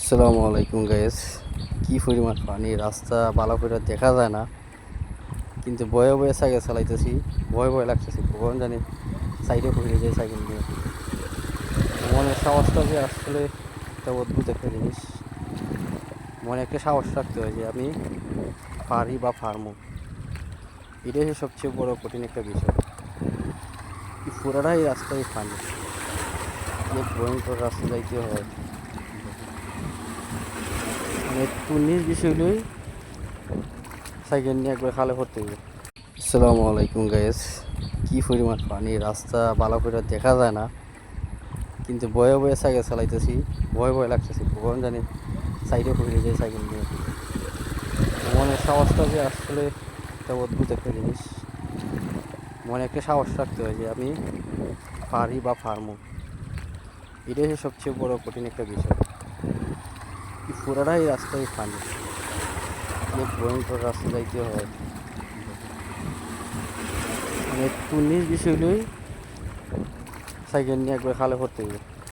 আসসালামু আলাইকুম গাইস। কি পরিমাণ পানি, রাস্তা ভালো করে দেখা যায় না, কিন্তু বয়ে বয়ে সাইকেল চালাইতেছি। ভয় ভয় লাগতেছে, কখন জানি সাইডে পড়ে যায় সাইকেল নিয়ে। মনের সাহসটা যে আসলে একটা অদ্ভুত একটা জিনিস। মনে একটা সাহস রাখতে হয় যে আমি পারি বা পারবো। এটাই হচ্ছে সবচেয়ে বড় কঠিন একটা বিষয়। এই পুরাটাই রাস্তায় পানি, যে ভয়ঙ্কর রাস্তা যাইতে হয়। মানে একটু নিজ বিষয় লই সাইকেল নিয়ে একবার খালে পড়তে হবে। আসসালামু আলাইকুম গাইস। কি পরিমাণ পানি, রাস্তা ভালো করে দেখা যায় না, কিন্তু বয়ে বয়ে সাইকেল চালাইতেছি। ভয় ভয় লাগতেছে, কখন জানি সাইডে পড়ে যায় সাইকেল নিয়ে। মনের সাহসটা যে আসলে একটা অদ্ভুত একটা জিনিস। মনে একটা সাহস রাখতে হয় যে আমি পারি বা পারবো। এটাই হচ্ছে সবচেয়ে বড় কঠিন একটা বিষয়। এই পুরাটাই রাস্তায় পানি, যে ভয়ঙ্কর রাস্তা যাইতে হয়। মানে একটু নিজ বিষয় লই সাইকেল নিয়ে একবার খালে পড়তে হবে।